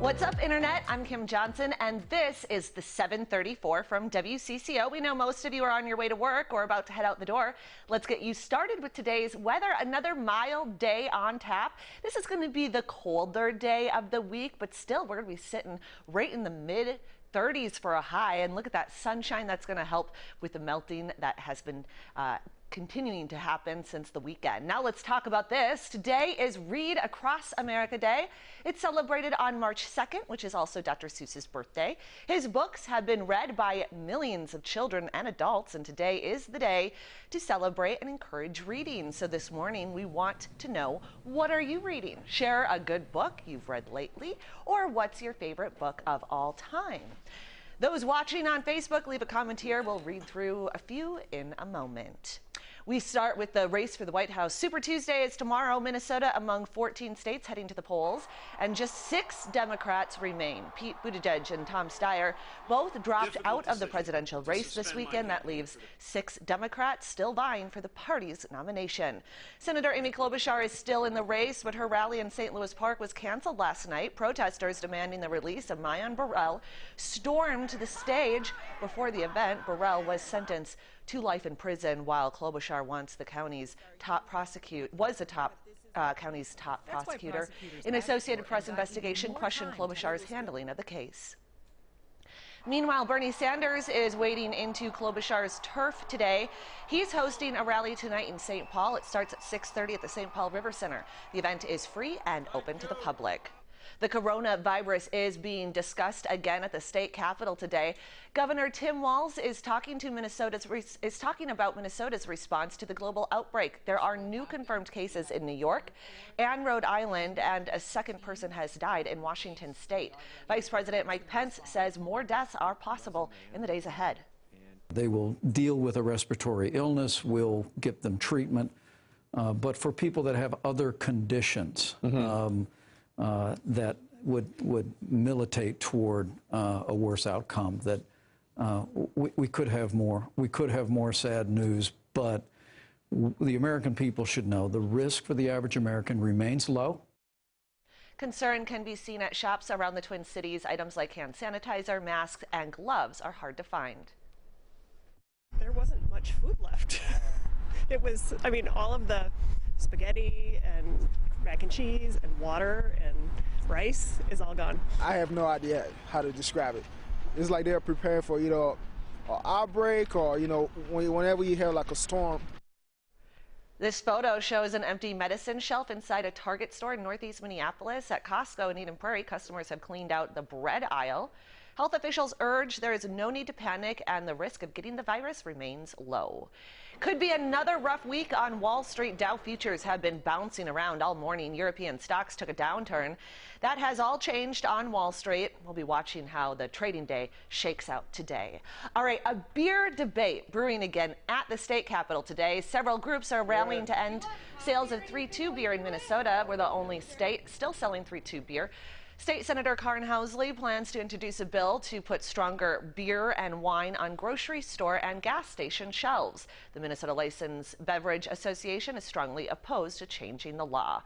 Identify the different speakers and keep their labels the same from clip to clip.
Speaker 1: What's up, Internet? I'm Kim Johnson, and this is the 734 from WCCO. We know most of you are on your way to work or about to head out the door. Let's get you started with today's weather. Another mild day on tap. This is going to be the colder day of the week, but still we're going to be sitting right in the mid 30s for a high. And look at that sunshine. That's going to help with the melting that has been continuing to happen since the weekend. Now let's talk about this. Today is Read Across America Day. It's celebrated on March 2nd, which is also Dr. Seuss's birthday. His books have been read by millions of children and adults, and today is the day to celebrate and encourage reading. So this morning we want to know, what are you reading? Share a good book you've read lately, or what's your favorite book of all time? Those watching on Facebook, leave a comment here. We'll read through a few in a moment. We start with the race for the White House. Super Tuesday is tomorrow. Minnesota among 14 states heading to the polls, and just 6 Democrats remain. Pete Buttigieg and Tom Steyer both dropped out of the presidential race this weekend. That leaves 6 Democrats still vying for the party's nomination. Senator Amy Klobuchar is still in the race, but her rally in St. Louis Park was canceled last night. Protesters demanding the release of Mayan Burrell stormed the stage. Before the event, Burrell was sentenced to life in prison, while Klobuchar wants the county's top prosecutor. An Associated Press investigation questioned Klobuchar's handling of the case. Meanwhile, Bernie Sanders is wading into Klobuchar's turf today. He's hosting a rally tonight in St. Paul. It starts at 6:30 at the St. Paul River Center. The event is free and open to the public. The coronavirus is being discussed again at the state capitol today. Governor Tim Walz is talking about Minnesota's response to the global outbreak. There are new confirmed cases in New York and Rhode Island, and a second person has died in Washington state. Vice President Mike Pence says more deaths are possible in the days ahead.
Speaker 2: They will deal with a respiratory illness, we'll get them treatment, but for people that have other conditions, that would militate toward a worse outcome, that we could have more sad news, but the American people should know the risk for the average American remains low.
Speaker 1: Concern can be seen at shops around the Twin Cities. Items like hand sanitizer, masks, and gloves are hard to find.
Speaker 3: There wasn't much food left. It was, I mean, all of the spaghetti and mac and cheese and water and rice is all gone.
Speaker 4: I have no idea how to describe it. It's like they're preparing for, an outbreak, or, whenever you have like a storm.
Speaker 1: This photo shows an empty medicine shelf inside a Target store in Northeast Minneapolis. At Costco in Eden Prairie, customers have cleaned out the bread aisle. Health officials urge there is no need to panic, and the risk of getting the virus remains low. Could be another rough week on Wall Street. Dow futures have been bouncing around all morning. European stocks took a downturn. That has all changed on Wall Street. We'll be watching how the trading day shakes out today. All right, a beer debate brewing again at the state capitol today. Several groups are rallying to end sales of 3-2 beer in Minnesota. We're the only state still selling 3-2 beer. State Senator Karin Housley plans to introduce a bill to put stronger beer and wine on grocery store and gas station shelves. The Minnesota Licensed Beverage Association is strongly opposed to changing the law.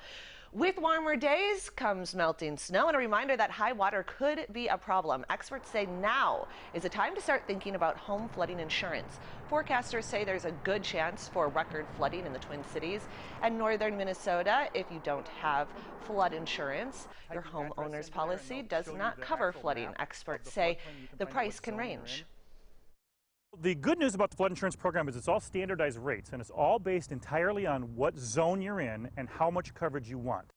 Speaker 1: With warmer days comes melting snow, and a reminder that high water could be a problem. Experts say now is the time to start thinking about home flooding insurance. Forecasters say there's a good chance for record flooding in the Twin Cities and northern Minnesota. If you don't have flood insurance, your homeowner's policy does not cover flooding. Experts say the price can range.
Speaker 5: The good news about the flood insurance program is it's all standardized rates, and it's all based entirely on what zone you're in and how much coverage you want.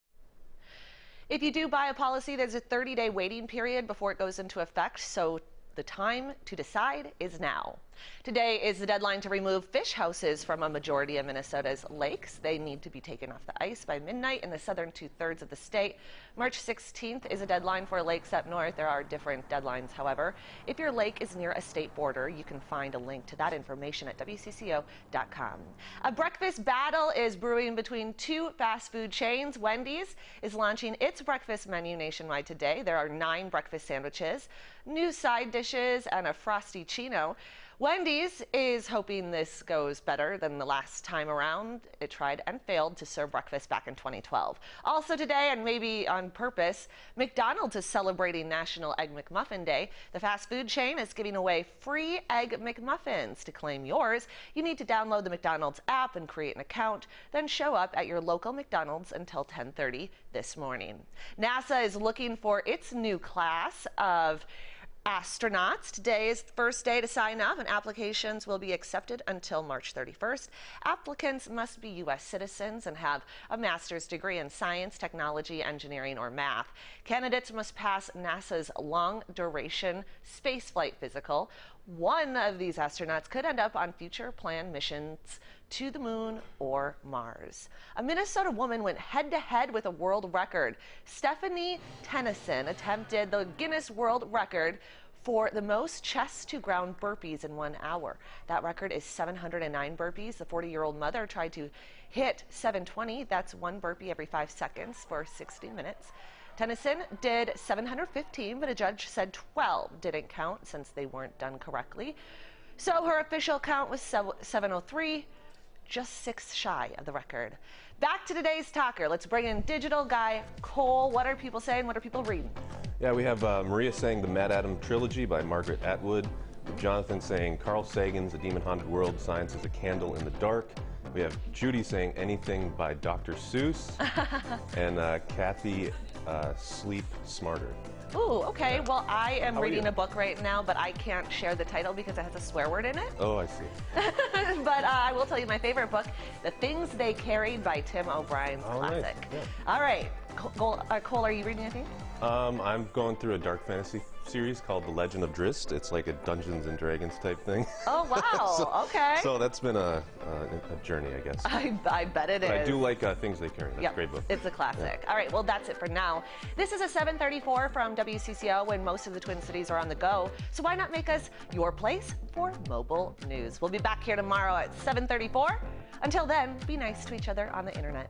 Speaker 1: If you do buy a policy, there's a 30-day waiting period before it goes into effect, so the time to decide is now. Today is the deadline to remove fish houses from a majority of Minnesota's lakes. They need to be taken off the ice by midnight in the southern 2/3 of the state. March 16th is a deadline for lakes up north. There are different deadlines, however. If your lake is near a state border, you can find a link to that information at WCCO.com. A breakfast battle is brewing between 2 fast food chains. Wendy's is launching its breakfast menu nationwide today. There are 9 breakfast sandwiches, new side dishes, and a frosty chino. Wendy's is hoping this goes better than the last time around. It tried and failed to serve breakfast back in 2012. Also today, and maybe on purpose, McDonald's is celebrating National Egg McMuffin Day. The fast food chain is giving away free Egg McMuffins. To claim yours, you need to download the McDonald's app and create an account, then show up at your local McDonald's until 10:30 this morning. NASA is looking for its new class of astronauts. Today is the first day to sign up, and applications will be accepted until March 31st. Applicants must be U.S. citizens and have a master's degree in science, technology, engineering, or math. Candidates must pass NASA's long-duration spaceflight physical. One of these astronauts could end up on future planned missions to the moon or Mars. A Minnesota woman went head-to-head with a world record. Stephanie Tennyson attempted the Guinness World Record for the most chest-to-ground burpees in 1 hour. That record is 709 burpees. The 40-year-old mother tried to hit 720. That's one burpee every 5 seconds for 60 minutes. Tennyson did 715, but a judge said 12 didn't count since they weren't done correctly. So her official count was 703, just 6 shy of the record. Back to today's talker. Let's bring in digital guy Cole. What are people saying? What are people reading?
Speaker 6: Yeah, we have Maria saying the Mad Adam trilogy by Margaret Atwood. Jonathan saying Carl Sagan's A Demon Haunted World, Science is a Candle in the Dark. We have Judy saying anything by Dr. Seuss. And Kathy, Sleep Smarter.
Speaker 1: Ooh, okay. Well, I am reading a book right now, but I can't share the title because it has a swear word in it.
Speaker 6: Oh, I see.
Speaker 1: But I will tell you my favorite book, The Things They Carried by Tim O'Brien's classic.
Speaker 6: Nice. Yeah.
Speaker 1: All right. Cole, are you reading anything?
Speaker 6: I'm going through a dark fantasy series called The Legend of Drizzt. It's like a Dungeons and Dragons type thing.
Speaker 1: Oh, wow. Okay.
Speaker 6: So that's been a journey, I guess.
Speaker 1: I bet it is.
Speaker 6: I do like Things They Carry. That's a great book.
Speaker 1: It's a classic.
Speaker 6: Yeah.
Speaker 1: All right, well, that's it for now. This is a 7:34 from WCCO when most of the Twin Cities are on the go. So why not make us your place for mobile news? We'll be back here tomorrow at 7:34. Until then, be nice to each other on the internet.